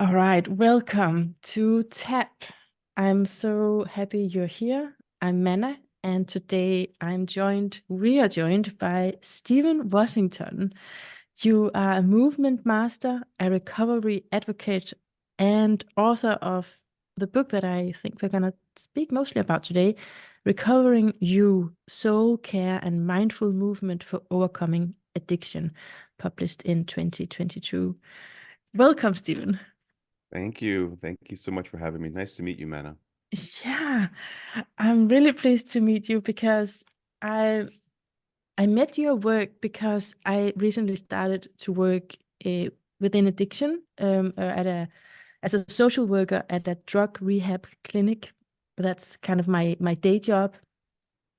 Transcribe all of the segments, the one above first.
All right, welcome to TAP. I'm so happy you're here. I'm Mannah, and today we are joined by Stephen Washington. You are a movement master, a recovery advocate, and author of the book that I think we're going to speak mostly about today, Recovering You, Soul Care and Mindful Movement for Overcoming Addiction, published in 2022. Welcome, Stephen. Thank you. Thank you so much for having me. Nice to meet you, Mannah. Yeah, I'm really pleased to meet you because I I met your work because I recently started to work within addiction at a as a social worker at a drug rehab clinic. That's kind of my day job.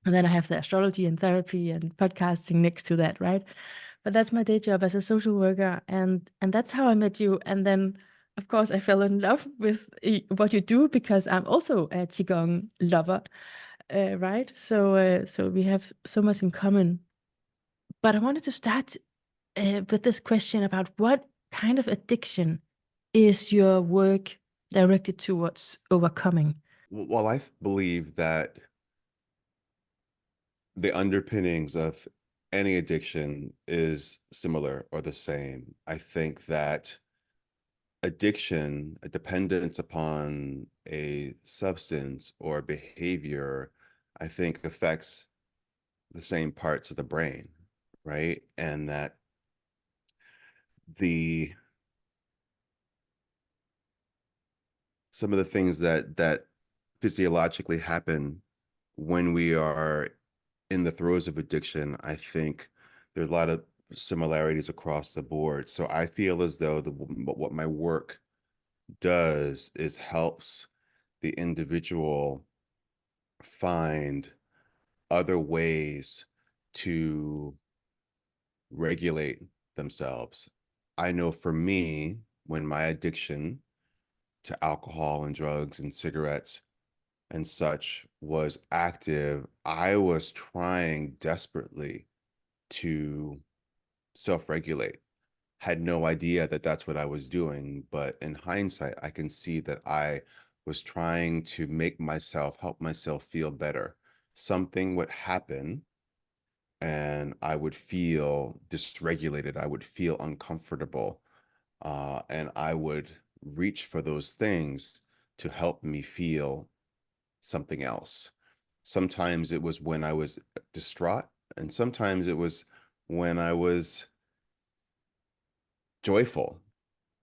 And then I have the astrology and therapy and podcasting next to that, right? But that's my day job as a social worker, and that's how I met you. And then, of course, I fell in love with what you do because I'm also a qigong lover, right? So we have so much in common. But I wanted to start with this question about what kind of addiction is your work directed towards overcoming? Well, believe that the underpinnings of any addiction is similar or the same. I think that addiction, a dependence upon a substance or behavior, I think affects the same parts of the brain, right? And that the some of the things that physiologically happen when we are in the throes of addiction, I think there are a lot of similarities across the board. So I feel as though what my work does is helps the individual find other ways to regulate themselves. I know for me, when my addiction to alcohol and drugs and cigarettes and such was active, I was trying desperately to self regulate. Had no idea that that's what I was doing. But in hindsight, I can see that I was trying to help myself feel better. Something would happen and I would feel dysregulated. I would feel uncomfortable. And I would reach for those things to help me feel something else. Sometimes it was when I was distraught, and sometimes it was when I was joyful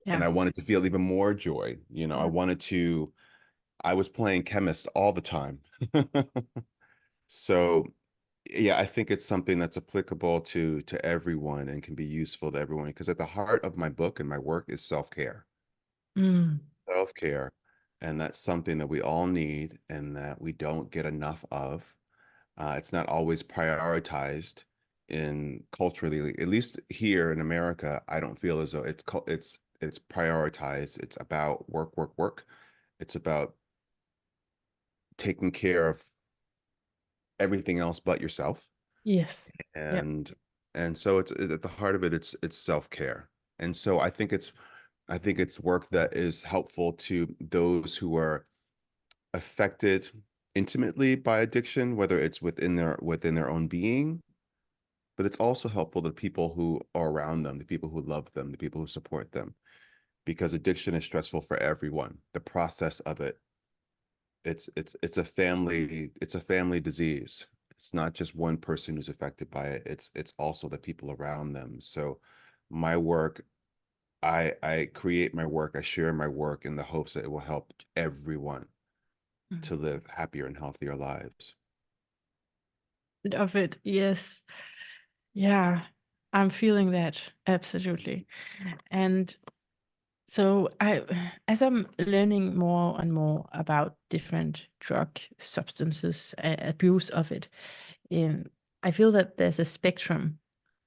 and Yeah. I wanted to feel even more joy. Yeah. I was playing chemist all the time. So, yeah, I think it's something that's applicable to everyone and can be useful to everyone because at the heart of my book and my work is self-care. Mm. Self-care. And that's something that we all need and that we don't get enough of. It's not always prioritized in culturally, at least here in America. I don't feel as though it's prioritized. It's about work, work, work. It's about taking care of everything else but yourself. Yes. Yeah. And so it's at the heart of it, it's self-care. And so I think it's work that is helpful to those who are affected intimately by addiction, whether it's within their own being, but it's also helpful to people who are around them, the people who love them, the people who support them, because addiction is stressful for everyone. The process of it, it's a family disease. It's not just one person who's affected by it. It's also the people around them. So my work, I create my work, I share my work in the hopes that it will help everyone Mm. to live happier and healthier lives. Of it, yes. Yeah, I'm feeling that absolutely. And so as I'm learning more and more about different drug substances, abuse of it, um, I feel that there's a spectrum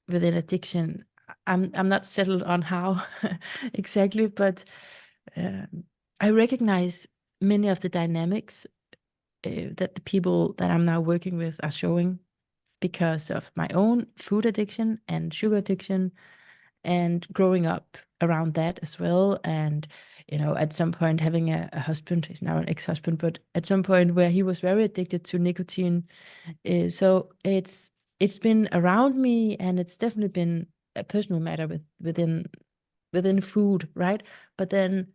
within addiction. I'm not settled on how exactly, but um, I recognize many of the dynamics that the people that I'm now working with are showing because of my own food addiction and sugar addiction and growing up around that as well. And at some point having a husband, he's now an ex-husband, but at some point where he was very addicted to nicotine. So it's been around me, and it's definitely been a personal matter within food, right? But then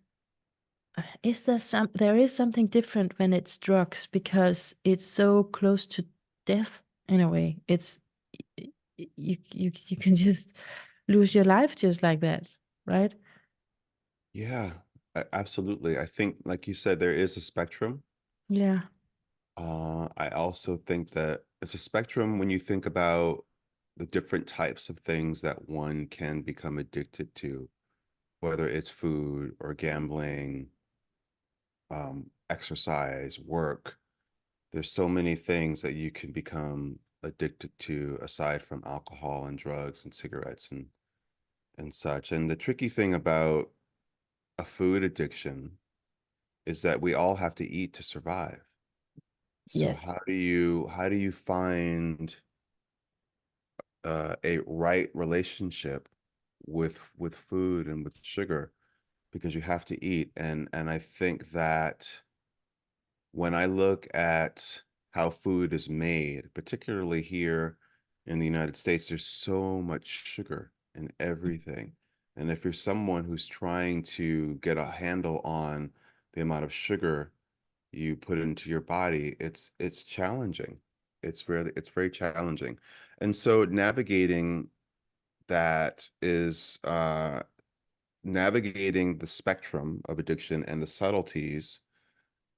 there is something different when it's drugs because it's so close to death in a way. You can just lose your life just like that, right? Yeah, absolutely. I think, like you said, there is a spectrum. Yeah. I also think that it's a spectrum when you think about the different types of things that one can become addicted to, whether it's food or gambling, exercise, work. There's so many things that you can become addicted to aside from alcohol and drugs and cigarettes and such. And the tricky thing about a food addiction is that we all have to eat to survive. So Yes. how do you find a right relationship with food and with sugar, because you have to eat. And I think that when I look at how food is made, particularly here in the United States, there's so much sugar in everything. And if you're someone who's trying to get a handle on the amount of sugar you put into your body, it's challenging. It's very challenging. And so that is navigating the spectrum of addiction and the subtleties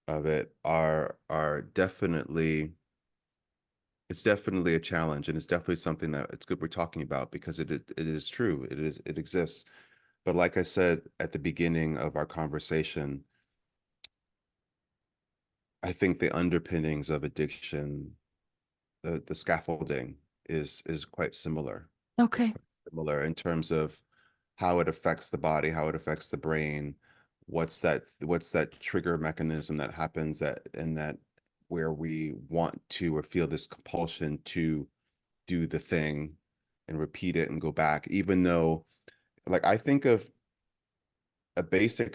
of it are definitely, it's definitely a challenge, and it's definitely something that it's good we're talking about, because it is true, it exists. But like I said at the beginning of our conversation, I think the underpinnings of addiction, the scaffolding is quite similar. It's Okay. quite similar in terms of how it affects the body, how it affects the brain, what's that trigger mechanism that happens, that where we want to or feel this compulsion to do the thing and repeat it and go back, even though, like, I think of a basic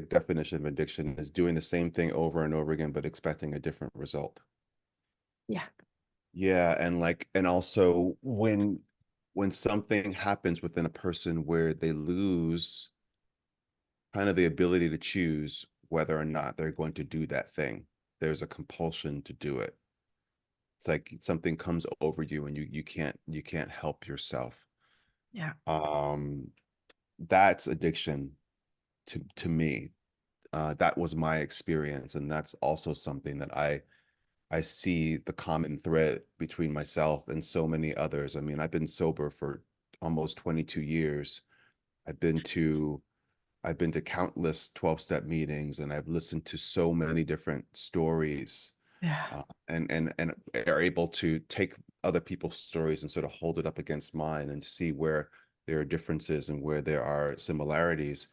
definition of addiction is doing the same thing over and over again but expecting a different result. Yeah. Yeah, and also when something happens within a person where they lose kind of the ability to choose whether or not they're going to do that thing. There's a compulsion to do it. It's like something comes over you and you can't help yourself. Yeah. Um, that's addiction to me. That was my experience, and that's also something that I see the common thread between myself and so many others. I mean, I've been sober for almost 22 years. I've been to I've been to countless 12-step meetings, and I've listened to so many different stories, Yeah. and are able to take other people's stories and sort of hold it up against mine and see where there are differences and where there are similarities.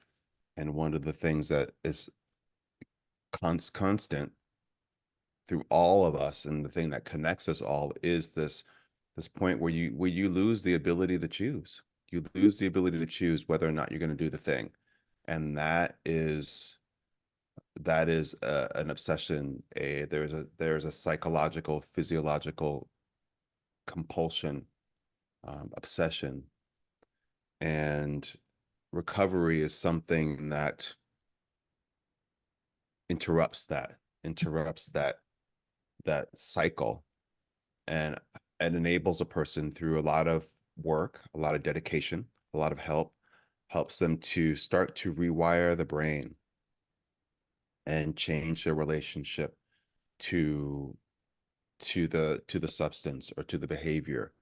And one of the things that is constant through all of us, and the thing that connects us all, is this point where you lose the ability to choose. You lose the ability to choose whether or not you're going to do the thing, and that is an obsession. There's a psychological, physiological compulsion, obsession, and recovery is something that interrupts that interrupts that cycle, and enables a person through a lot of work, a lot of dedication, a lot of help, helps them to start to rewire the brain and change their relationship to to the substance or to the behavior.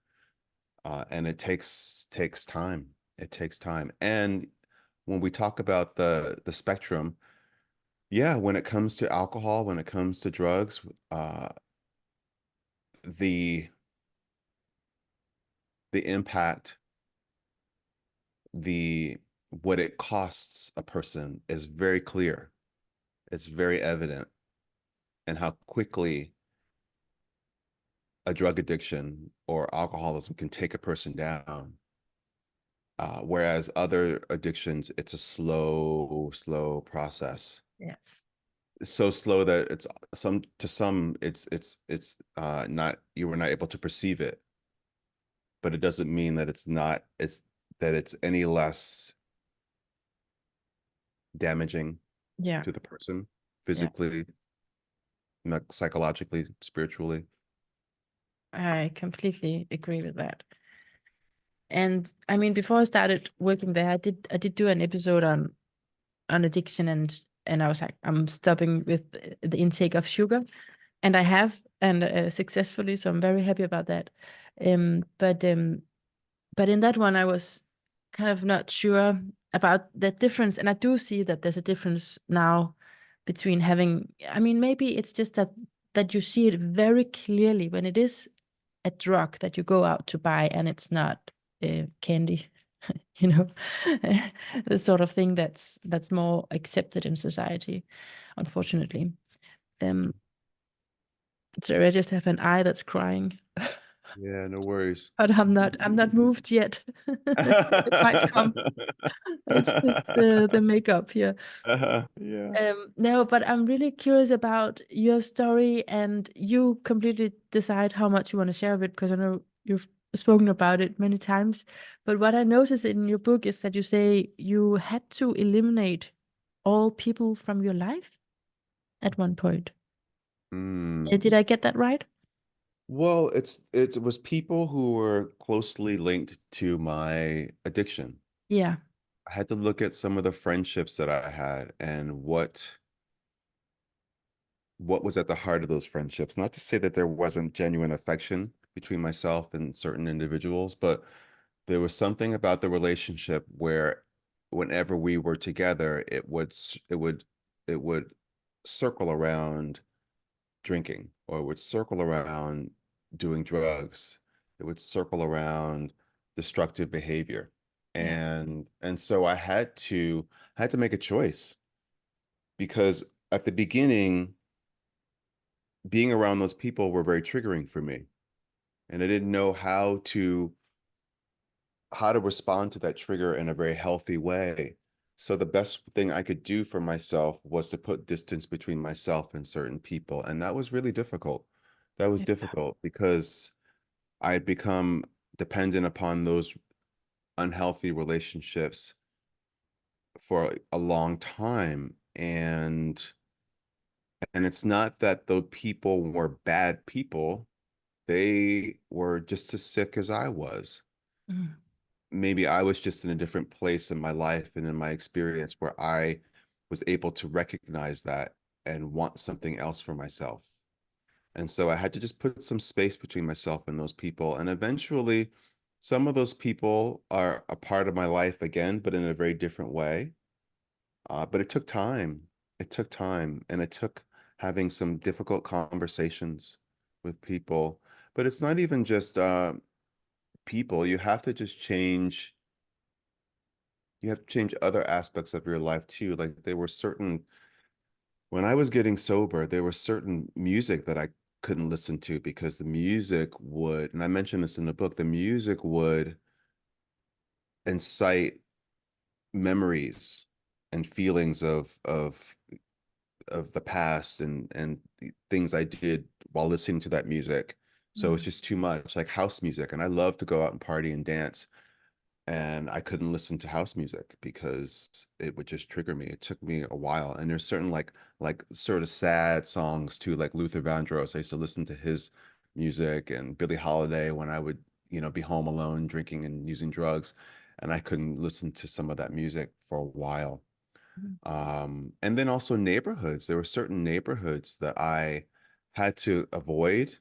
And it takes time. It takes time. And when we talk about the spectrum, yeah, when it comes to alcohol, when it comes to drugs, the the impact, the what it costs a person is very clear. It's very evident, and how quickly a drug addiction or alcoholism can take a person down. Whereas other addictions, it's a slow process. Yes. So slow that it's some it's not, you were not able to perceive it, but it doesn't mean that it's any less damaging Yeah. to the person Yeah. physically, not psychologically, spiritually. I completely agree with that. And I mean, before I started working there, I did do an episode on addiction, and I was like, I'm stopping with the intake of sugar, and I have, and successfully, so I'm very happy about that. Um, but um, but in that one, I was kind of not sure about that difference, and I do see that there's a difference now between having. I mean, maybe it's just that you see it very clearly when it is a drug that you go out to buy, and it's not candy, you know, the sort of thing that's more accepted in society, unfortunately. Um, so I just have an eye that's crying, Yeah, no worries. but I'm not moved yet. It might come. It's just the makeup here. Yeah. No, but I'm really curious about your story, and you completely decide how much you want to share of it, because I know you've spoken about it many times. But what I noticed in your book is that you say you had to eliminate all people from your life at one point. Mm. Did I get that right? Well, it was people who were closely linked to my addiction. Yeah. I had to look at some of the friendships that I had and what was at the heart of those friendships. Not to say that there wasn't genuine affection between myself and certain individuals, but there was something about the relationship where whenever we were together, it would circle around drinking, or it would circle around doing drugs. It would circle around destructive behavior. Yeah. And so I had to make a choice, because at the beginning, being around those people were very triggering for me. And I didn't know how to respond to that trigger in a very healthy way. So the best thing I could do for myself was to put distance between myself and certain people. And that was really difficult. That was Yeah. difficult because I had become dependent upon those unhealthy relationships for a long time. And it's not that the people were bad people. They were just as sick as I was. Mm, Maybe I was just in a different place in my life and in my experience where I was able to recognize that and want something else for myself. And so I had to just put some space between myself and those people. And eventually, some of those people are a part of my life again, but in a very different way. But it took time. It took time, and it took having some difficult conversations with people. But it's not even just people. You have to change other aspects of your life too. Like when I was getting sober, there was certain music that I couldn't listen to because the music would, and I mentioned this in the book, the music would incite memories and feelings of the past and the things I did while listening to that music. So it's mm, just too much, like house music. And I love to go out and party and dance. And I couldn't listen to house music because it would just trigger me. It took me a while. And there's certain like sort of sad songs too, like Luther Vandross. I used to listen to his music, and Billie Holiday when I would, be home alone drinking and using drugs. And I couldn't listen to some of that music for a while. mm, And then also neighborhoods. There were certain neighborhoods that I had to avoid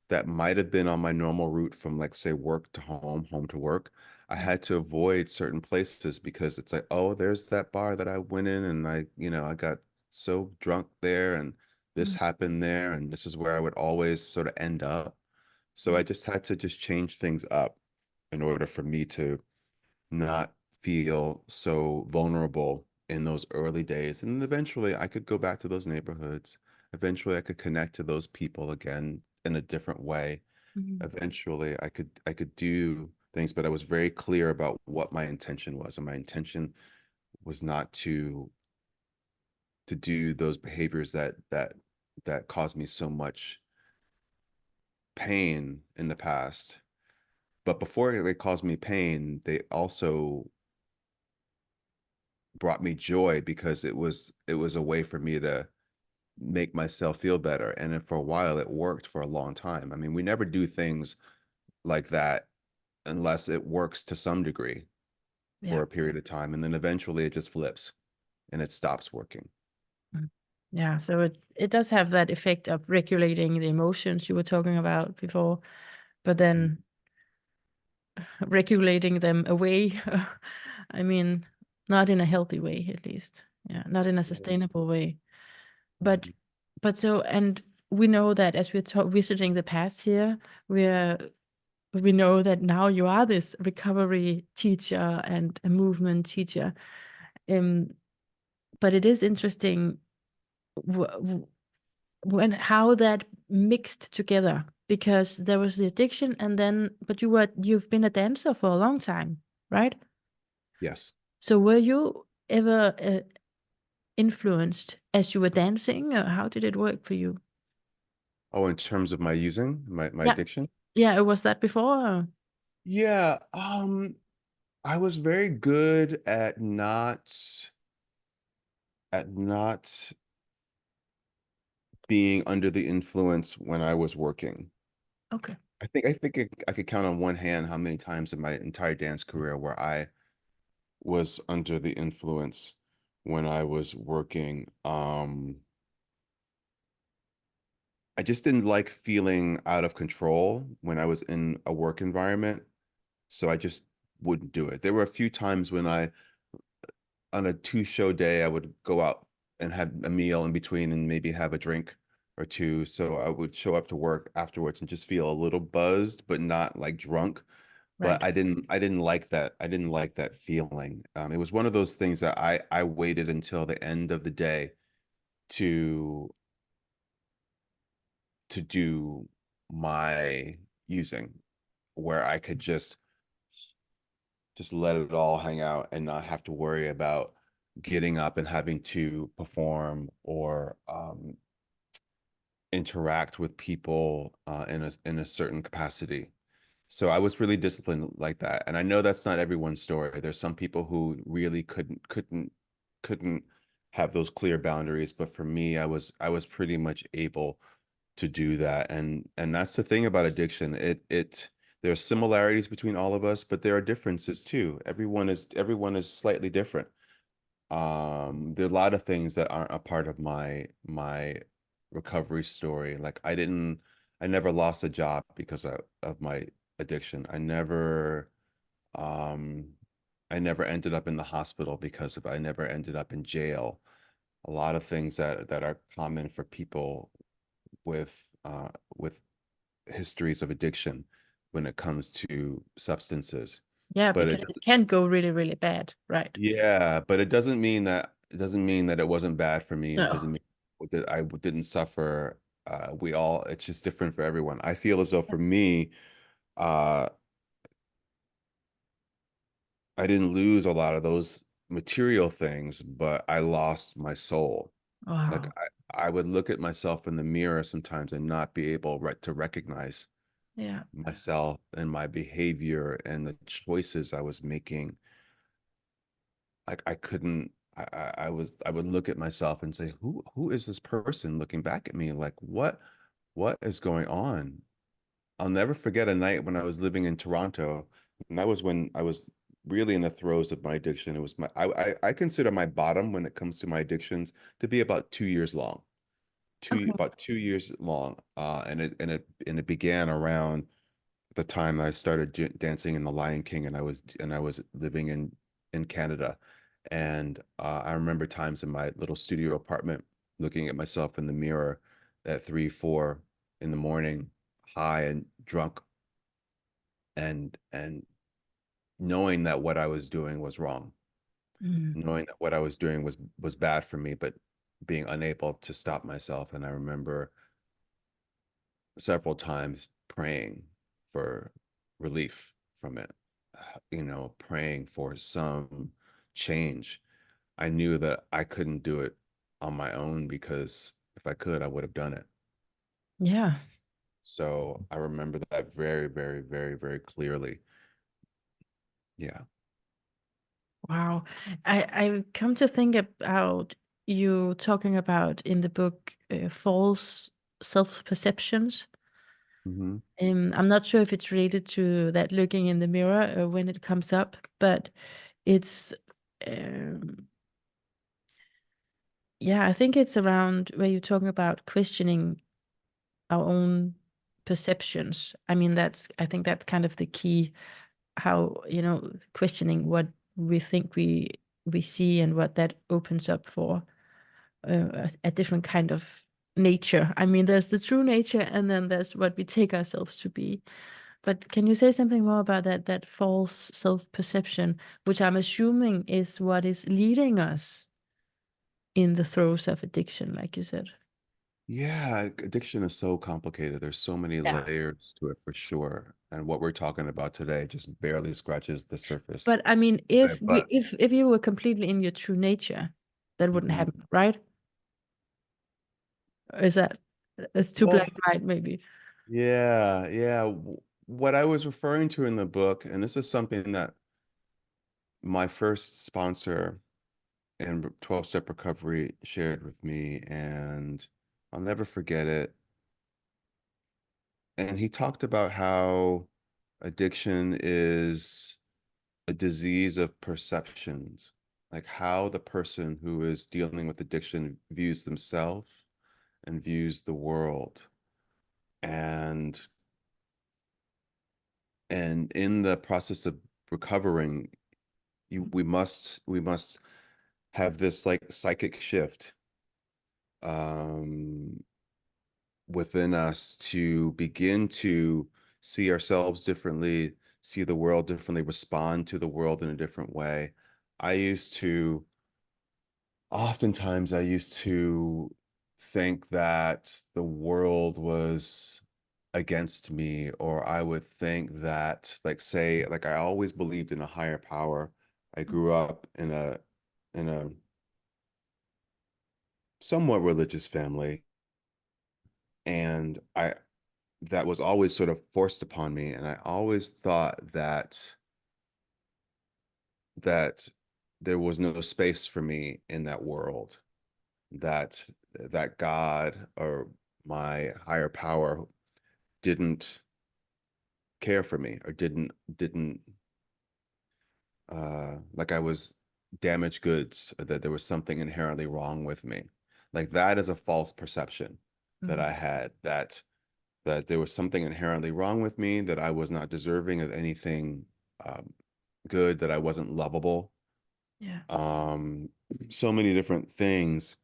that might have been on my normal route from, like, say, work to home, home to work. I mm, had to avoid certain places because it's like, oh, there's that bar that I went in and I got so drunk there, and this mm, happened there, and this is where I would always sort of end up. So I mm, just had to just change things up in order for me to not feel so vulnerable in those early days. And eventually I could go back to those neighborhoods. Eventually I could connect to those people again in a different way. mm, Eventually I could do things, but I was very clear about what my intention was. And my intention was not to do those behaviors that caused me so much pain in the past. But before they caused me pain, they also brought me joy because it was a way for me to make myself feel better. And then for a while it worked for a long time. I mean, we never do things like that unless it works to some degree for Yeah. a period of time. And then eventually it just flips and it stops working. Mm. Yeah, so it does have that effect of regulating the emotions you were talking about before, but then regulating them away. I mean, not in a healthy way, at least. Yeah, not in a sustainable way. But Mhm. but so, and we know that as we're visiting the past here, we're we know that now you are this recovery teacher and a movement teacher. Um, but it is interesting when how that mixed together, because there was the addiction, and then but you've been a dancer for a long time, right? Yes. So were you ever influenced as you were dancing, or how did it work for you? Oh, in terms of my using my Yeah, addiction? yeah, was that before? Yeah. I was very good at not being under the influence when I was working. Okay. I could count on one hand how many times in my entire dance career where I was under the influence when I was working. I just didn't like feeling out of control when I was in a work environment, so I just wouldn't do it. There were a few times when on a two-show day, I would go out and have a meal in between and maybe have a drink or two. So I would show up to work afterwards and just feel a little buzzed, but not like drunk. But Right. I didn't like that. I didn't like that feeling. It was one of those things that I waited until the end of the day to to do my using, where I could just let it all hang out and not have to worry about getting up and having to perform or interact with people in a certain capacity. So I was really disciplined like that. And I know that's not everyone's story. There's some people who really couldn't have those clear boundaries, but for me, I was pretty much able to do that. And that's the thing about addiction. It there are similarities between all of us, but there are differences too. Everyone is slightly different. There are a lot of things that aren't a part of my recovery story. Like I never lost a job because of my addiction. Um I never ended up in the hospital because of I never ended up in jail. A lot of things that are common for people with histories of addiction when it comes to substances. Yeah, But because it can go really, really bad, right? but it doesn't mean that it wasn't bad for me, and it No. doesn't mean that I didn't suffer. It's just different for everyone. I feel as though for me, uh, I didn't lose a lot of those material things, but I lost my soul. Like Wow. I would look at myself in the mirror sometimes and not be able to recognize Yeah. myself and my behavior and the choices I was making. Like I couldn't I would look at myself and say, who is this person looking back at me? Like what is going on? I'll never forget a night when I was living in Toronto, and that was when I was really in the throes of my addiction. It was I consider my bottom when it comes to my addictions to be about 2 years long. Okay. About 2 years long. And it began around the time I started dancing in the Lion King, and I was living in Canada. And I remember times in my little studio apartment looking at myself in the mirror at 3, 4 in the morning, high and drunk, and knowing that what I was doing was wrong, Mm. knowing that what I was doing was bad for me, but being unable to stop myself. And I remember several times praying for relief from it. praying for some change. I knew that I couldn't do it on my own, because if I could, I would have done it. Yeah. So I remember that very, very, very, very clearly. Yeah. Wow. I come to think about you talking about in the book false self-perceptions. Hmm. I'm not sure if it's related to that looking in the mirror when it comes up, but it's um, yeah, I think it's around where you're talking about questioning our own perceptions. I mean, I think that's kind of the key, how, questioning what we think we see and what that opens up for a different kind of nature. I mean, there's the true nature and then there's what we take ourselves to be. But can you say something more about that false self-perception, which I'm assuming is what is leading us in the throes of addiction, like you said? Yeah, addiction is so complicated. There's so many Yeah. layers to it for sure. And what we're talking about today just barely scratches the surface. But I mean, But, but if you were completely in your true nature, that wouldn't mhm. happen, right? Or is that it's too black Well, and white, maybe? yeah, yeah. What I was referring to in the book, and this is something that my first sponsor in 12-step recovery shared with me, and I'll never forget it. And he talked about how addiction is a disease of perceptions, like how the person who is dealing with addiction views themselves and views the world. And in the process of recovering, we must have this like psychic shift um within us to begin to see ourselves differently, see the world differently, respond to the world in a different way. I used to Oftentimes I used to think that the world was against me, or I would think that, like, say, like, I always believed in a higher power. I grew up in a somewhat religious family, and I that was always sort of forced upon me, and I always thought that there was no space for me in that world, that God or my higher power didn't care for me, or didn't like I was damaged goods, or that there was something inherently wrong with me. Like, that is a false perception that Mhm. I had, that there was something inherently wrong with me, that I was not deserving of anything um, good, that I wasn't lovable. Yeah. Um, so many different things.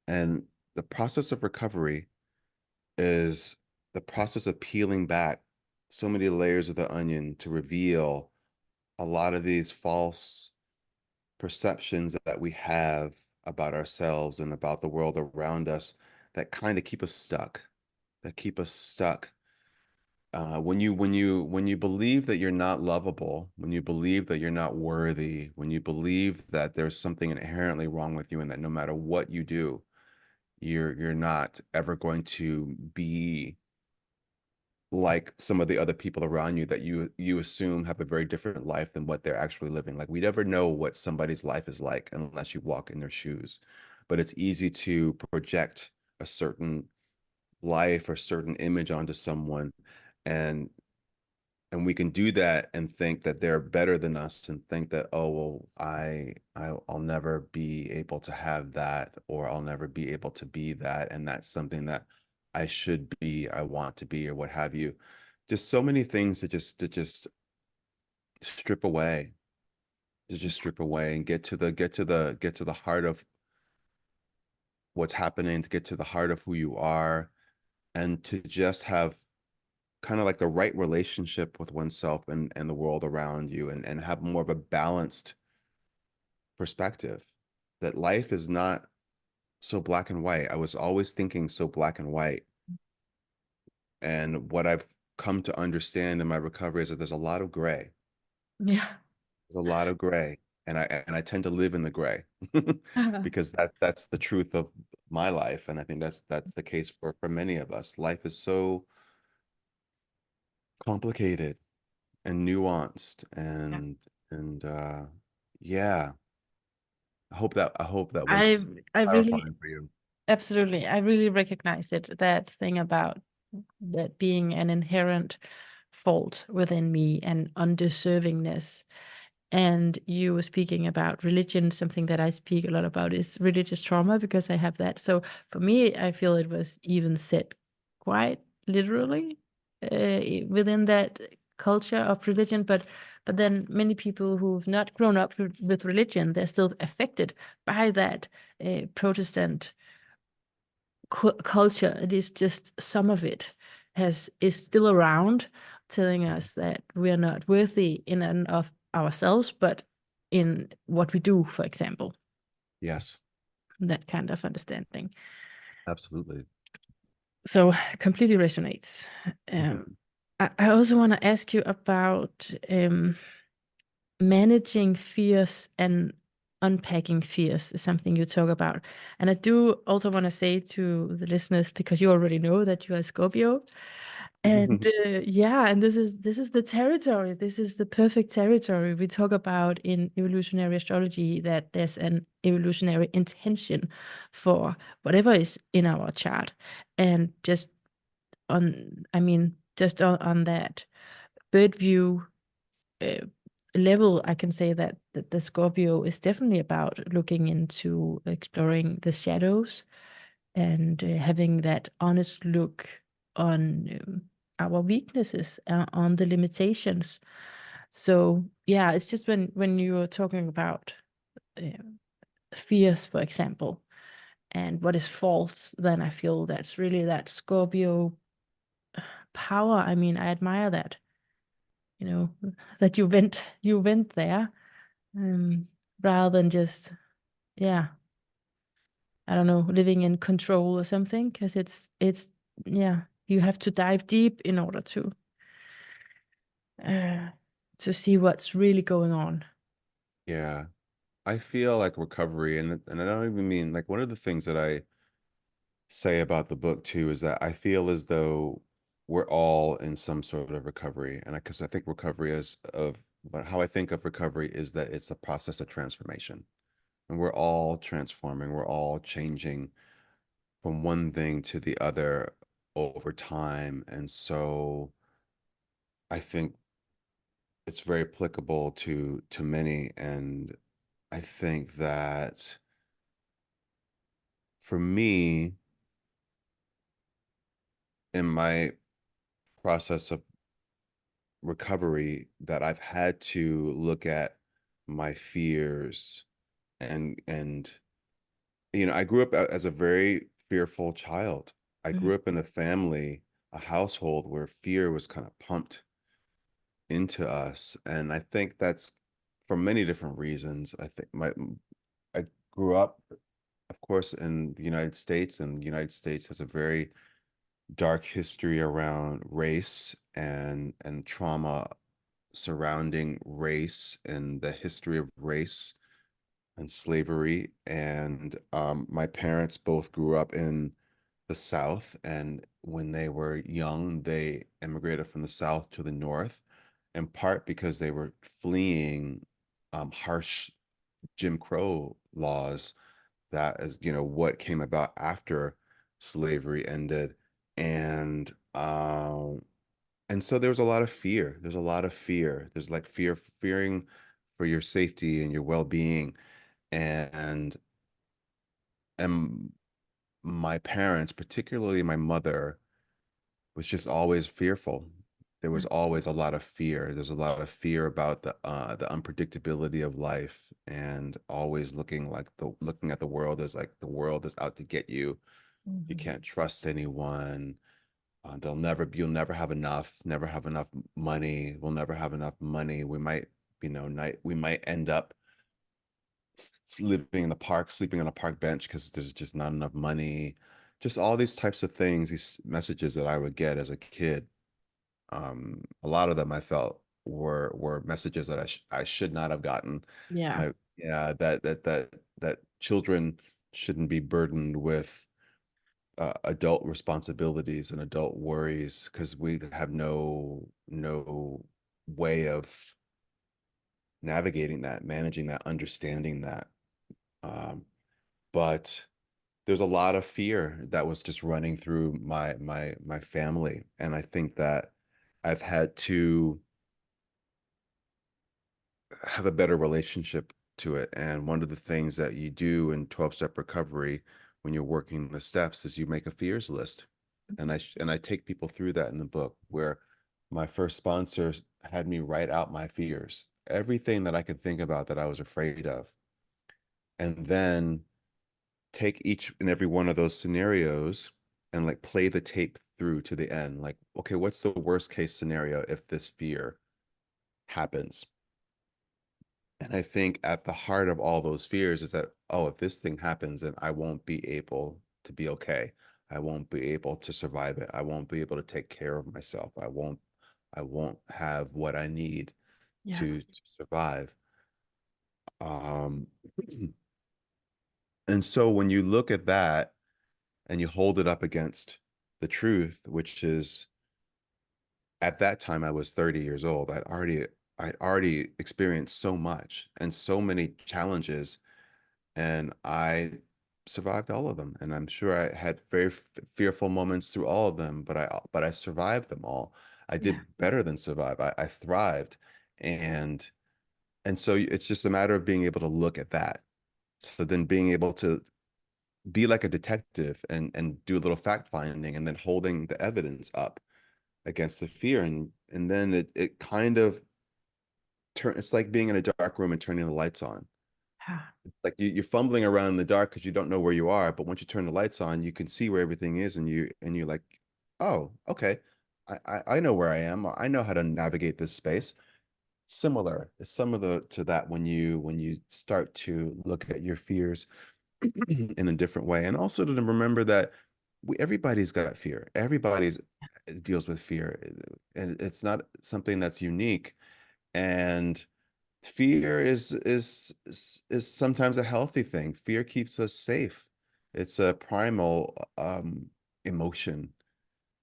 And the process of recovery is the process of peeling back so many layers of the onion to reveal a lot of these false perceptions that we have about ourselves and about the world around us, that kind of keep us stuck, that keep us stuck. When you believe that you're not lovable, when you believe that you're not worthy, when you believe that there's something inherently wrong with you, and that no matter what you do, you're not ever going to be like some of the other people around you that you assume have a very different life than what they're actually living. Like, we never know what somebody's life is like unless you walk in their shoes. But it's easy to project a certain life or certain image onto someone, and we can do that and think that they're better than us, and think that, oh well, I'll never be able to have that, or I'll never be able to be that, and that's something that I should be, I want to be, or what have you. Just so many things to just strip away, and get to the heart of what's happening, to get to the heart of who you are, and to just have kind of like the right relationship with oneself and the world around you, and have more of a balanced perspective, that life is not so black and white. I was always thinking so black and white. And what I've come to understand in my recovery is that there's a lot of gray. Yeah. There's a lot of gray, and I tend to live in the gray because that's the truth of my life, and I think that's the case for many of us. Life is so complicated and nuanced, Yeah. and yeah, I hope that I was I really clarifying for you. absolutely I really recognize it, that thing about that being an inherent fault within me and undeservingness. And you were speaking about religion. Something that I speak a lot about is religious trauma, because I have that. So for me, I feel it was even said quite literally within that culture of religion. But then many people who've not grown up with religion, they're still affected by that Protestant culture. It is just some of it has is still around, telling us that we are not worthy in and of ourselves, but in what we do, for example. Yes, That kind of understanding. absolutely. So completely resonates. Um, I also want to ask you about managing fears and unpacking fears is something you talk about. And I do also want to say to the listeners, because you already know that you are Scorpio. And yeah, and this is the territory. This is the perfect territory. We talk about in evolutionary astrology that there's an evolutionary intention for whatever is in our chart. And just just on that bird view uh, level, I can say that the Scorpio is definitely about looking into exploring the shadows and having that honest look on our weaknesses, on the limitations. So yeah, it's just when you're talking about uh, fears, for example, and what is false, then I feel that's really that Scorpio power. I mean, I admire that, you know, that you went there, um, rather than just, yeah, I don't know, living in control or something, because yeah, you have to dive deep in order uh, to see what's really going on. Yeah, I feel like recovery, and I don't even mean like one of the things that I say about the book too is that I feel as though we're all in some sort of recovery, and because I think recovery is of, but how I think of recovery is that it's a process of transformation, and we're all transforming, we're all changing from one thing to the other over time, and so I think it's very applicable to many, and I think that for me, in my process of recovery, that I've had to look at my fears, and I grew up as a very fearful child. I Mhm. grew up in a family, a household where fear was kind of pumped into us, and I think that's for many different reasons. I grew up, of course, in the United States, and the United States has a very dark history around race and trauma surrounding race and the history of race and slavery. And my parents both grew up in the South, and when they were young, they immigrated from the South to the North, in part because they were fleeing harsh Jim Crow laws that is, what came about after slavery ended. And and so there was a lot of fear. There's a lot of fear. There's like fearing for your safety and your well-being. And and my parents, particularly my mother, was just always fearful. There was always a lot of fear. There's a lot of fear about the unpredictability of life, and always looking at the world as like the world is out to get you. You Mhm. can't trust anyone. You'll never have enough, never have enough money. We'll never have enough money. We might end up living in the park, sleeping on a park bench because there's just not enough money. Just all these types of things, these messages that I would get as a kid. A lot of them I felt. were messages that I should not have gotten. Yeah. Yeah, that children shouldn't be burdened with adult responsibilities and adult worries because we have no way of navigating that, managing that, understanding that. Um, but there's a lot of fear that was just running through my family, and I think that I've had to have a better relationship to it. And one of the things that you do in 12-step recovery when you're working the steps is you make a fears list. And I take people through that in the book, where my first sponsors had me write out my fears, everything that I could think about that I was afraid of, and then take each and every one of those scenarios and like play the tape through to the end. Like, okay, what's the worst case scenario if this fear happens? And I think at the heart of all those fears is that, oh, if this thing happens, then I won't be able to be okay. I won't be able to survive it. I won't be able to take care of myself. I won't have what I need Yeah. to survive. Um, and so when you look at that and you hold it up against the truth, which is at that time I was 30 years old. I'd already experienced so much and so many challenges, and I survived all of them. And I'm sure I had very fearful moments through all of them, but I survived them all. I Yeah. did better than survive. I thrived, and so it's just a matter of being able to look at that. So then being able to be like a detective and do a little fact finding, and then holding the evidence up against the fear, and then it kind of it's like being in a dark room and turning the lights on. Yeah. Like you're fumbling around in the dark because you don't know where you are, but once you turn the lights on, you can see where everything is, and you're like, oh, okay, I know where I am, or I know how to navigate this space. Similar, it's similar to that when you start to look at your fears in a different way, and also to remember that everybody's got fear. Everybody's deals with fear, and it's not something that's unique. And fear is sometimes a healthy thing. Fear keeps us safe. It's a primal emotion.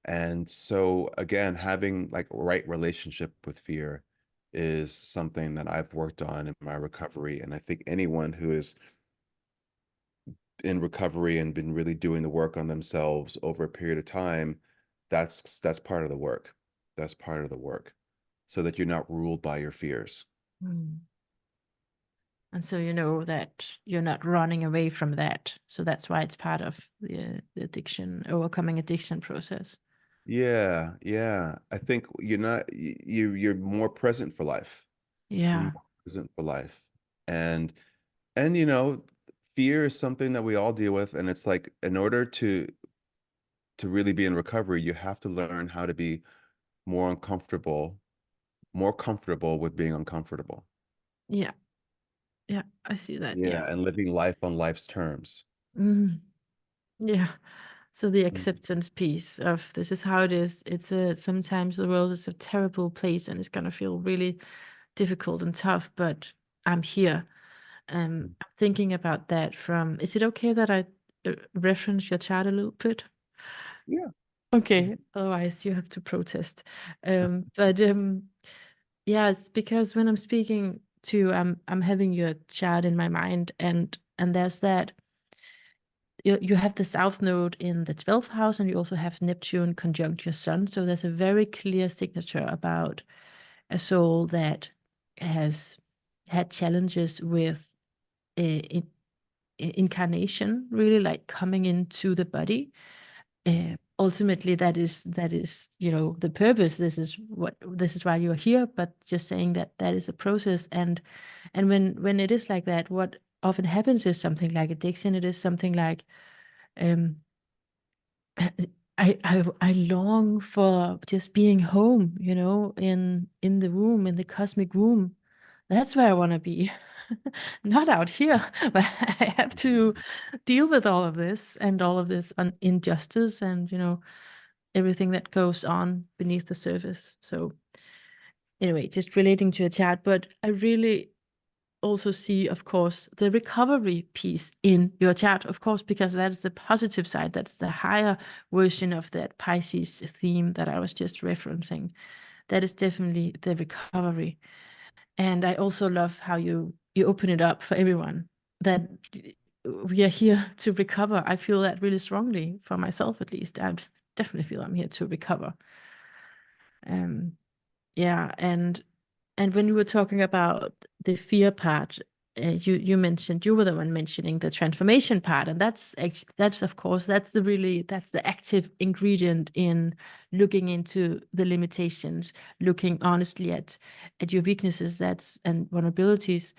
And so again, having like right relationship with fear is something that I've worked on in my recovery. And I think anyone who is in recovery and been really doing the work on themselves over a period of time, that's part of the work. That's part of the work. So that you're not ruled by your fears. Mm. And so you know that you're not running away from that. So that's why it's part of the addiction, overcoming addiction process. Yeah, yeah. I think you're not you're more present for life. You're Yeah. more present for life. And and you know, fear is something that we all deal with. And it's like in order to really be in recovery, you have to learn how to be more uncomfortable, more comfortable with being uncomfortable. Yeah. Yeah. I see that. Yeah. Yeah, and living life on life's terms. Mm. Yeah. So the Mhm. acceptance piece of this is how it is. It's a sometimes the world is a terrible place and it's gonna feel really difficult and tough, but I'm here. I'm thinking about that from. Is it okay that I reference your chart a little bit? Yeah. Okay, otherwise you have to protest. But yeah, it's because when I'm speaking to, I'm having your chart in my mind, and there's that you have the South Node in the 12th house, and you also have Neptune conjunct your Sun. So there's a very clear signature about a soul that has had challenges with incarnation, really like coming into the body. Ultimately, that is the purpose. This is why you're here. But just saying that that is a process, and when it is like that, what often happens is something like addiction. It is something like um I long for just being home, in the womb, in the cosmic womb. That's where I want to be. Not out here, but I have to deal with all of this and all of this injustice and everything that goes on beneath the surface. So Anyway, just relating to a chat, but I really also see, of course, the recovery piece in your chart, of course, because that's the positive side. That's the higher version of that Pisces theme that I was just referencing. That is definitely the recovery. And I also love how you open it up for everyone that we are here to recover. I feel that really strongly for myself, at least. I definitely feel I'm here to recover. Um, yeah, and when you were talking about the fear part, you mentioned you were the one mentioning the transformation part, and that's actually that's of course that's the active ingredient in looking into the limitations, looking honestly at your weaknesses that's and vulnerabilities.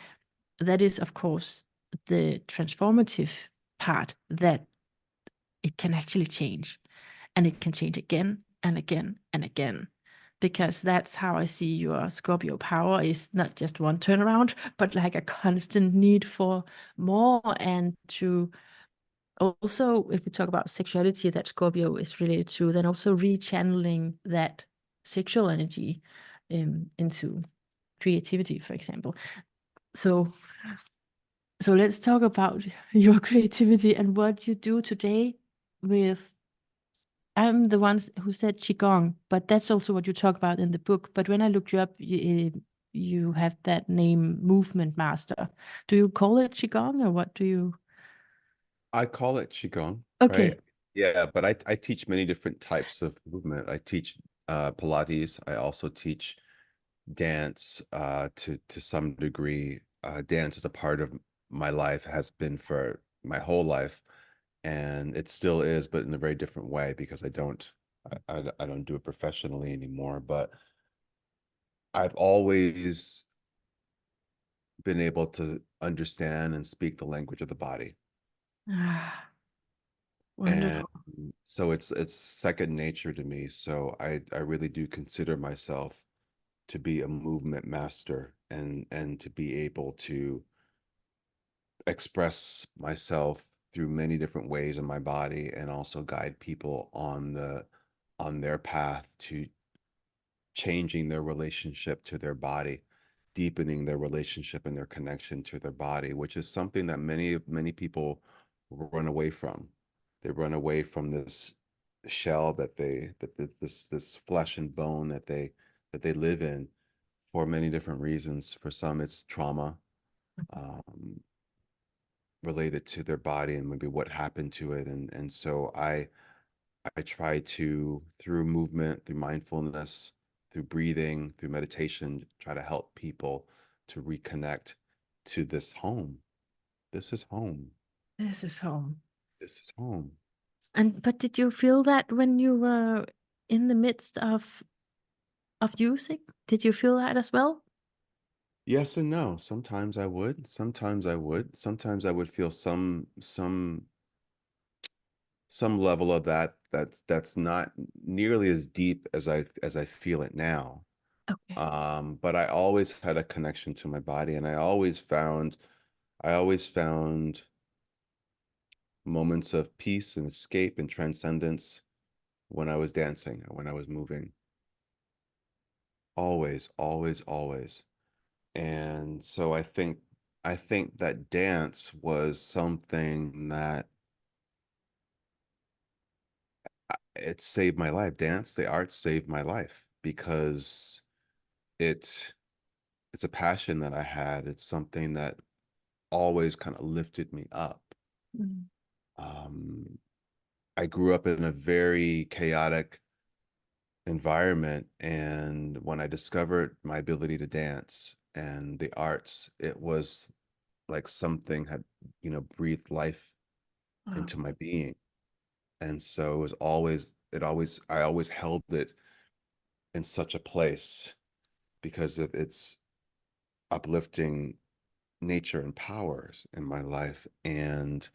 That is of course the transformative part that it can actually change, and it can change again and again and again, because that's how I see your Scorpio power is not just one turnaround, but like a constant need for more. And to also, if we talk about sexuality that Scorpio is related to, then also rechanneling that sexual energy into creativity, for example. So let's talk about your creativity and what you do today with. I'm the ones who said qigong, but that's also what you talk about in the book. But when I looked you up, you have that name, movement master. Do you call it qigong, or what do you? I call it qigong, right? Okay. Yeah, but I teach many different types of movement. I teach Pilates. I also teach dance to some degree. Dance is a part of my life, has been for my whole life, and it still is, but in a very different way because I don't do it professionally anymore. But I've always been able to understand and speak the language of the body. Ah, And wonderful. so it's second nature to me. So I really do consider myself to be a movement master, and to be able to express myself through many different ways in my body, and also guide people on their path to changing their relationship to their body, deepening their relationship and their connection to their body, which is something that many people run away from. They run away from this shell that this flesh and bone that they live in for many different reasons. For some, it's trauma um, related to their body and maybe what happened to it, and so I try to, through movement, through mindfulness, through breathing, through meditation, try to help people to reconnect to this home. This is home. This is home. This is home. And but did you feel that when you were in the midst of using? Did you feel that as well? Yes and no. Sometimes I would. Sometimes I would. Sometimes I would feel some level of that's not nearly as deep as I feel it now. Okay. But I always had a connection to my body, and I always found moments of peace and escape and transcendence when I was dancing, when I was moving. Always, always, always. And so I think that dance was something that it saved my life. Dance, the arts saved my life because it it's a passion that I had. It's something that always kind of lifted me up. Mm. Um, I grew up in a very chaotic environment, and when I discovered my ability to dance and the arts, it was like something had, breathed life Wow. into my being. And so I always held it in such a place because of its uplifting nature and powers in my life. And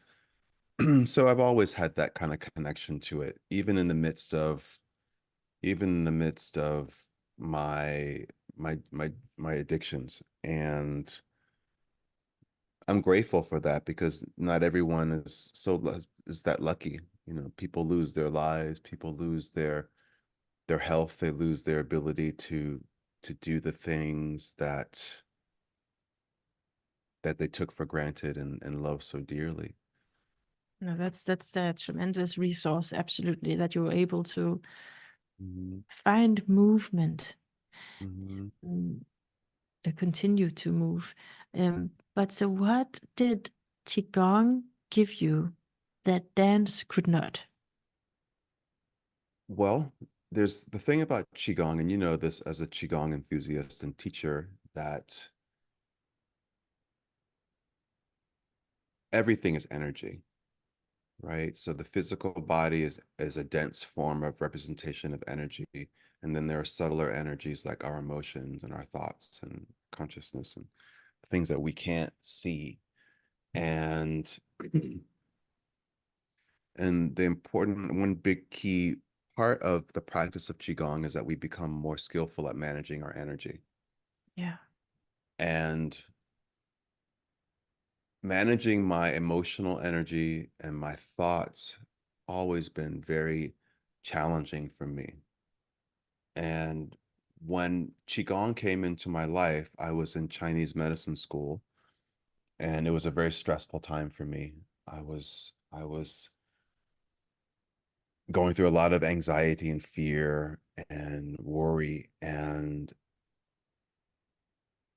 so I've always had that kind of connection to it, even in the midst of my my addictions. And I'm grateful for that because not everyone is that lucky. People lose their lives, people lose their health, they lose their ability to to do the things that they took for granted and love so dearly. No, that's a tremendous resource, absolutely, that you were able to Mhm, find movement, mhm. mm, continue to move. But so what did Qigong give you that dance could not? Well, there's the thing about Qigong, and you know this as a Qigong enthusiast and teacher, that everything is energy, right? So the physical body is a dense form of representation of energy. And then there are subtler energies like our emotions and our thoughts and consciousness and things that we can't see. And and the important one big key part of the practice of Qigong is that we become more skillful at managing our energy. Yeah. And managing my emotional energy and my thoughts always been very challenging for me. And when Qigong came into my life, I was in Chinese medicine school, and it was a very stressful time for me. I was going through a lot of anxiety and fear and worry, and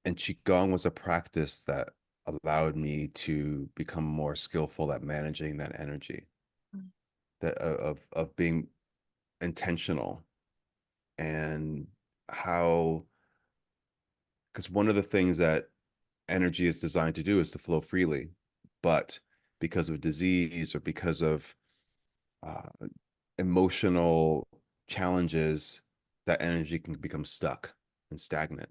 Qigong was a practice that allowed me to become more skillful at managing that energy, Mm. that of being intentional, and how, because one of the things that energy is designed to do is to flow freely, but because of disease or because of uh, emotional challenges, that energy can become stuck and stagnant.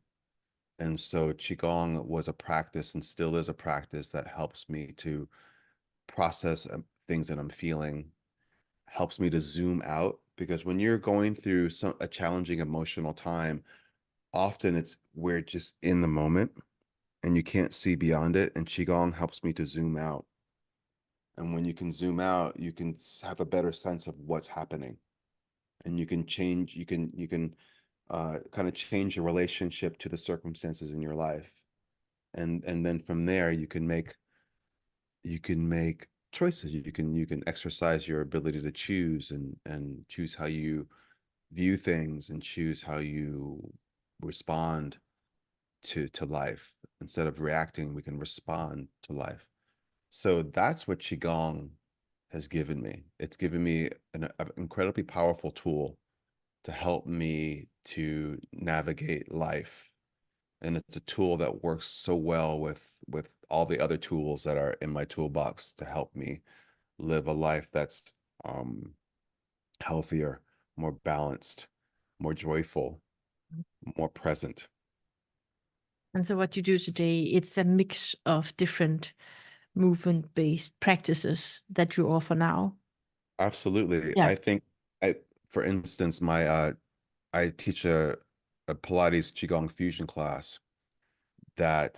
And so Qigong was a practice and still is a practice that helps me to process things that I'm feeling, helps me to zoom out, because when you're going through a challenging emotional time, often it's we're just in the moment and you can't see beyond it. And Qigong helps me to zoom out. And when you can zoom out, you can have a better sense of what's happening. And you can change, you can kind of change your relationship to the circumstances in your life. And then from there you can make choices. You can exercise your ability to choose and choose how you view things and choose how you respond to life. Instead of reacting, we can respond to life. So that's what Qigong has given me. It's given me an incredibly powerful tool to help me to navigate life. And it's a tool that works so well with all the other tools that are in my toolbox to help me live a life that's healthier, more balanced, more joyful, more present. And so what you do today, it's a mix of different movement-based practices that you offer now. Absolutely. Yeah. I think I, for instance, I teach a Pilates Qigong fusion class that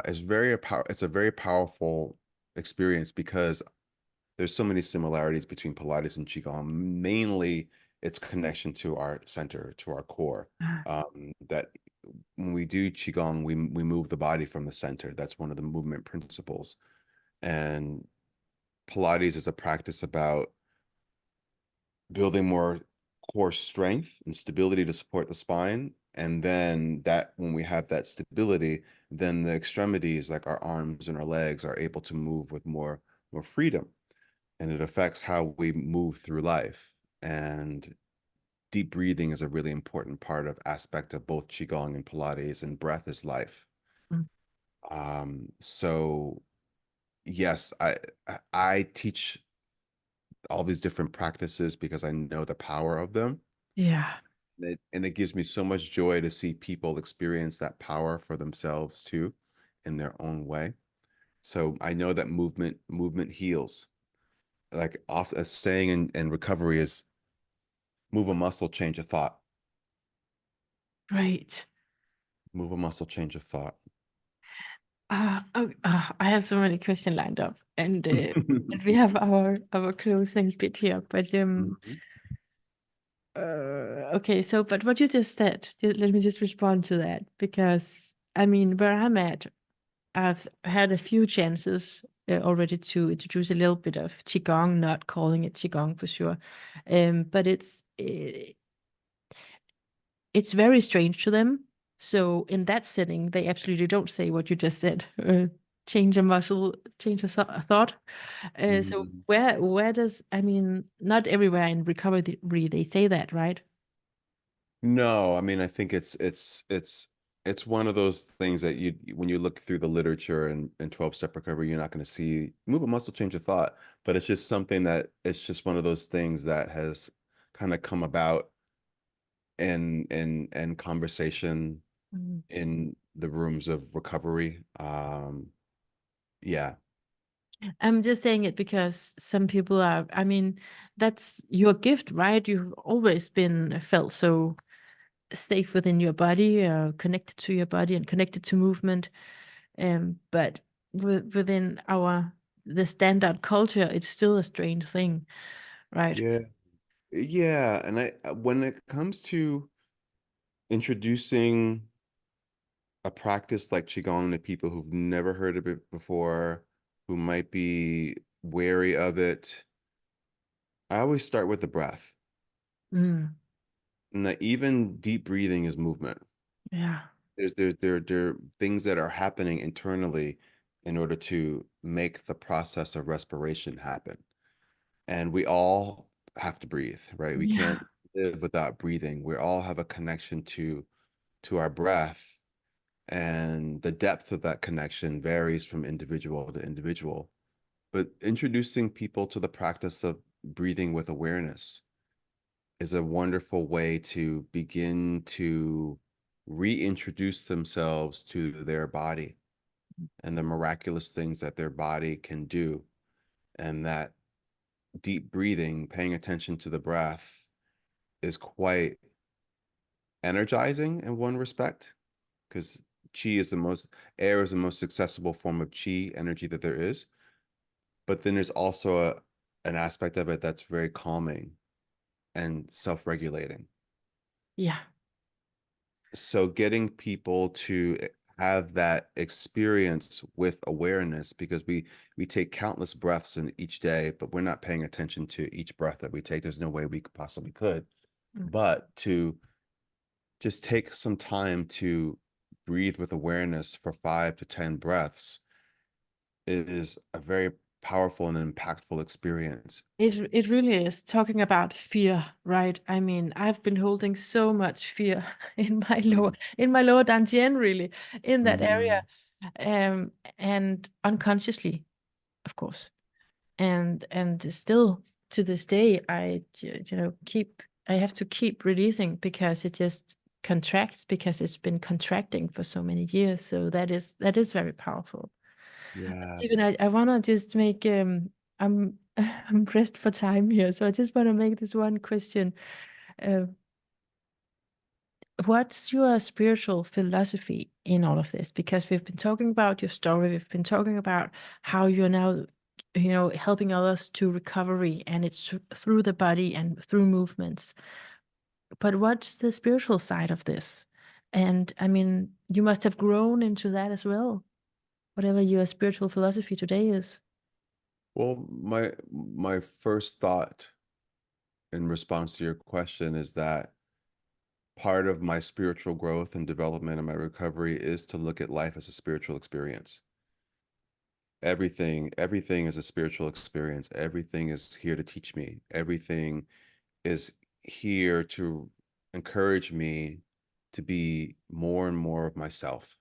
it's a very powerful experience because there's so many similarities between Pilates and Qigong. Mainly, its connection to our center, to our core. Ah, That when we do Qigong, we move the body from the center. That's one of the movement principles. And Pilates is a practice about building more core strength and stability to support the spine. And then that when we have that stability, then the extremities, like our arms and our legs, are able to move with more freedom. And it affects how we move through life. And deep breathing is a really important part of aspect of both Qigong and Pilates, and breath is life. mm, So yes, I teach all these different practices because I know the power of them. yeah. And it gives me so much joy to see people experience that power for themselves too, in their own way. So I know that movement heals. Like off a saying in recovery is move a muscle, change a thought. Right. Move a muscle, change a thought. I have so many questions lined up, and we have our closing bit here. But Mhm. Okay, so but what you just said, let me just respond to that because I mean, where I'm at, I've had a few chances already to introduce a little bit of qigong, not calling it qigong for sure, but it's very strange to them. So in that setting, they absolutely don't say what you just said. Change a muscle, change a thought. So Mhm. where does I mean? Not everywhere in recovery they say that, right? No, I mean, I think it's one of those things that you when you look through the literature and 12-step recovery, you're not going to see move a muscle, change a thought, but it's just something that it's just one of those things that has kind of come about in conversation Mm. in the rooms of recovery. Yeah. I'm just saying it because some people are. I mean, that's your gift, right? You've always been felt so safe within your body, connected to your body, and connected to movement. But within our the standard culture, it's still a strange thing, right? Yeah. Yeah, and I when it comes to introducing a practice like qigong to people who've never heard of it before, who might be wary of it, I always start with the breath. Mm, And that even deep breathing is movement. yeah, There are things that are happening internally in order to make the process of respiration happen. And we all have to breathe, right? We yeah, can't live without breathing. We all have a connection to our breath, and the depth of that connection varies from individual to individual. But introducing people to the practice of breathing with awareness is a wonderful way to begin to reintroduce themselves to their body and the miraculous things that their body can do. And that deep breathing, paying attention to the breath, is quite energizing in one respect because chi is the most air is the most accessible form of chi energy that there is. But then there's also an aspect of it that's very calming and self-regulating. yeah, So getting people to have that experience with awareness, because we take countless breaths in each day, but we're not paying attention to each breath that we take. There's no way we could possibly could. mm. But to just take some time to breathe with awareness for 5 to 10 breaths is a very powerful and impactful experience. It really is talking about fear, right? I mean, I've been holding so much fear in my lower dantian, really, in that area, Mhm. um, and unconsciously, of course, and still to this day, keep I have to keep releasing because it just contracts because it's been contracting for so many years. So that is very powerful. Yeah. Stephen, I want to just make I'm I'm pressed for time here, so I just want to make this one question. Uh, what's your spiritual philosophy in all of this? Because we've been talking about your story, we've been talking about how you're now, helping others to recovery, and it's through the body and through movements. But what's the spiritual side of this? And I mean, you must have grown into that as well, whatever your spiritual philosophy today is. Well, my first thought in response to your question is that part of my spiritual growth and development and my recovery is to look at life as a spiritual experience. Everything is a spiritual experience. Everything is here to teach me. Everything is here to encourage me to be more and more of myself,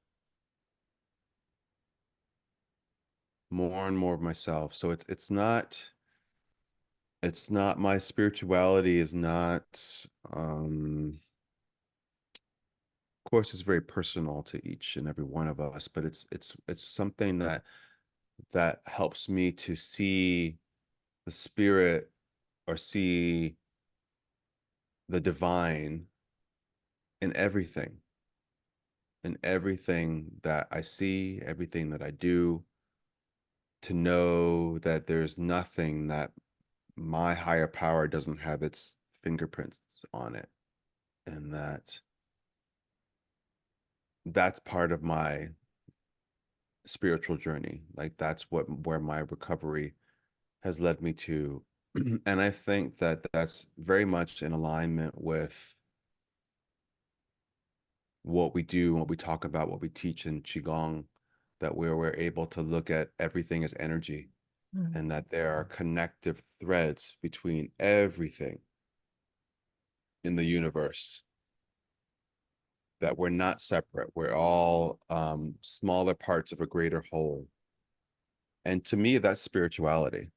more and more of myself. So it's not my spirituality is not of course it's very personal to each and every one of us, but it's something that helps me to see the spirit or see the divine in everything that I see, everything that I do, to know that there's nothing that my higher power doesn't have its fingerprints on it, and that's part of my spiritual journey. Like that's what where my recovery has led me to. And I think that that's very much in alignment with what we do, what we talk about, what we teach in Qigong, that we're able to look at everything as energy, Mm. and that there are connective threads between everything in the universe, that we're not separate. We're all smaller parts of a greater whole. And to me, that's spirituality.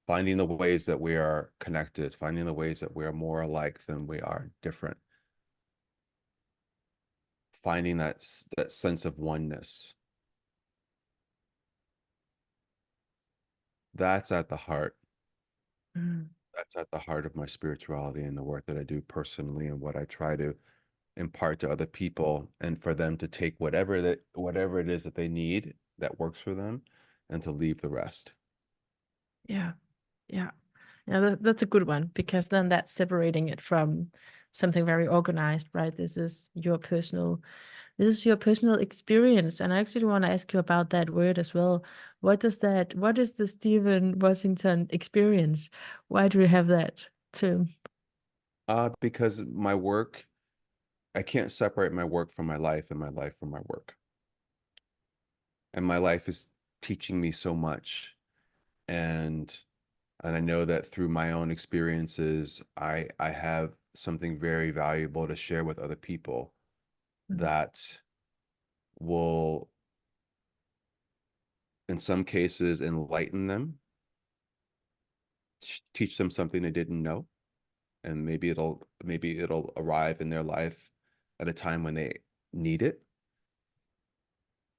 Finding the ways that we are connected, finding the ways that we are more alike than we are different, finding that sense of oneness. That's at the heart. Mm. That's at the heart of my spirituality and the work that I do personally, and what I try to impart to other people, and for them to take whatever it is that they need that works for them, and to leave the rest. Yeah. Yeah. Yeah, that's a good one, because then that's separating it from something very organized, right? This is your personal experience. And I actually want to ask you about that word as well. What is the Stephen Washington experience? Why do we have that term? Because my work, I can't separate my work from my life, and my life from my work. And my life is teaching me so much. And I know that through my own experiences, I have something very valuable to share with other people Mm. that will, in some cases, enlighten them, teach them something they didn't know, and maybe it'll arrive in their life at a time when they need it.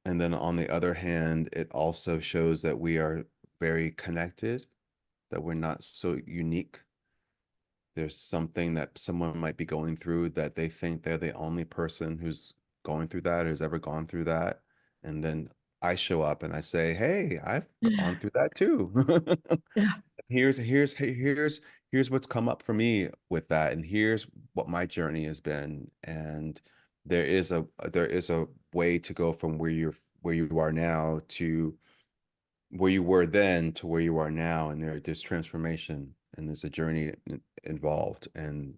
And then on the other hand, it also shows that we are very connected, that we're not so unique. There's something that someone might be going through that they think they're the only person who's going through that, who's ever gone through that. And then I show up and I say, hey, I've gone through that too. Yeah. Here's what's come up for me with that, and here's what my journey has been. And there is a way to go from where you are now to where you were then to where you are now, and there's transformation, and there's a journey involved, and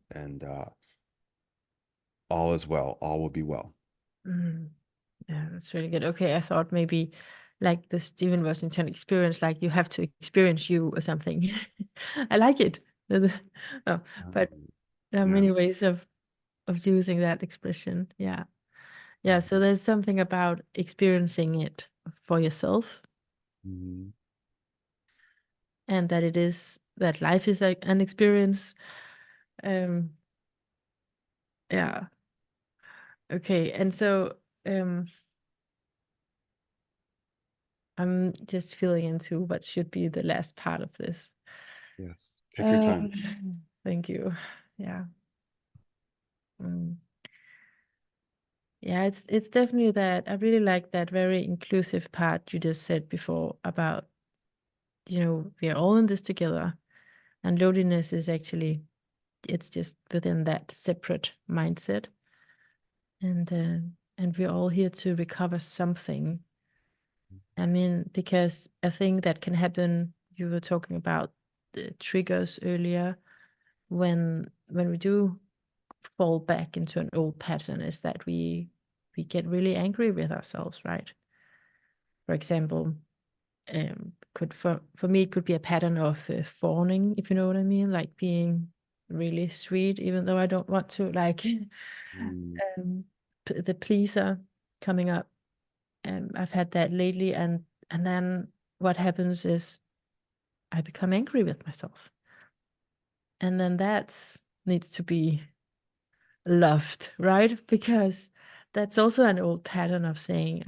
all is well, all will be well. Mm. Yeah, that's really good. Okay, I thought maybe like the Stephen Washington experience, like you have to experience you or something. I like it. Oh, but there are Yeah. many ways of using that expression. Yeah. Yeah, so there's something about experiencing it for yourself, Mhm. and that it is that life is like an experience. Um, yeah. Okay. And so um I'm just feeling into what should be the last part of this. Yes, take your time. Um, thank you. Yeah. Mm. Yeah, it's definitely that. I really like that very inclusive part you just said before about, we are all in this together, and loneliness is actually, it's just within that separate mindset, and we're all here to recover something. I mean, because I think that can happen. You were talking about the triggers earlier, when we do fall back into an old pattern, is that we get really angry with ourselves, right? For example, could for me it could be a pattern of fawning, if you know what I mean, like being really sweet even though I don't want to, like Mm, the pleaser coming up. I've had that lately, and then what happens is I become angry with myself, and then that needs to be loved, right? Because that's also an old pattern of saying,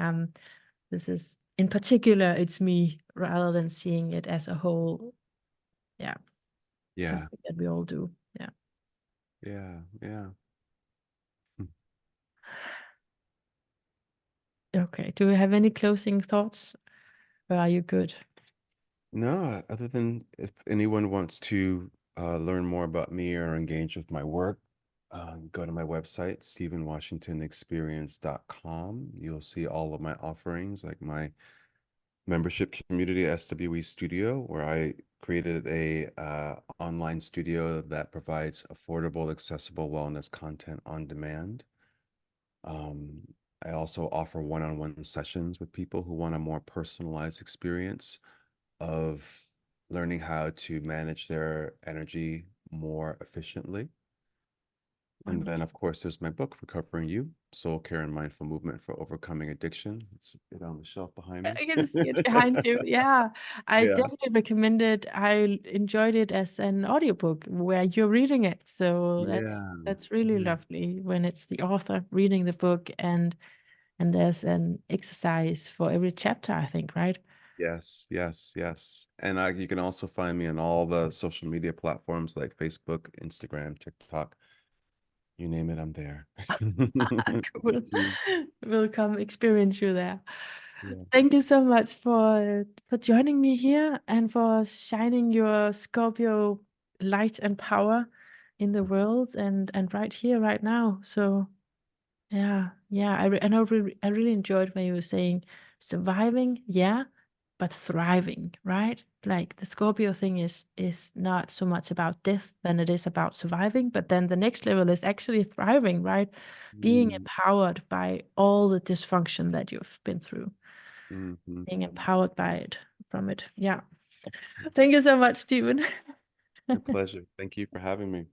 this is in particular, it's me, rather than seeing it as a whole. Yeah, yeah, something that we all do. Yeah. yeah, yeah. Okay. Do we have any closing thoughts, or are you good? No, other than if anyone wants to learn more about me or engage with my work, go to my website, stephenwashingtonexperience.com. You'll see all of my offerings, like my membership community, SWE Studio, where I created a online studio that provides affordable, accessible wellness content on demand. Um, I also offer one-on-one sessions with people who want a more personalized experience of learning how to manage their energy more efficiently. And then, of course, there's my book, Recovering You, Soul Care and Mindful Movement for Overcoming Addiction. It's it on the shelf behind me. I can see it behind you. Yeah, I Yeah. definitely recommend it. I enjoyed it as an audiobook where you're reading it. So Yeah. that's really Yeah. lovely when it's the author reading the book, and there's an exercise for every chapter, I think, right? Yes, yes, yes. And you can also find me on all the social media platforms like Facebook, Instagram, TikTok, you name it, I'm there. Cool. YouTube. We'll come experience you there. Yeah. Thank you so much for joining me here and for shining your Scorpio light and power in the world and right here, right now. So yeah, I really enjoyed when you were saying surviving, yeah, but thriving, right? Like the Scorpio thing is not so much about death than it is about surviving, but then the next level is actually thriving, right? Being Mm, empowered by all the dysfunction that you've been through, mhm. being empowered by it from it. Yeah. Thank you so much, Stephen. My pleasure. Thank you for having me.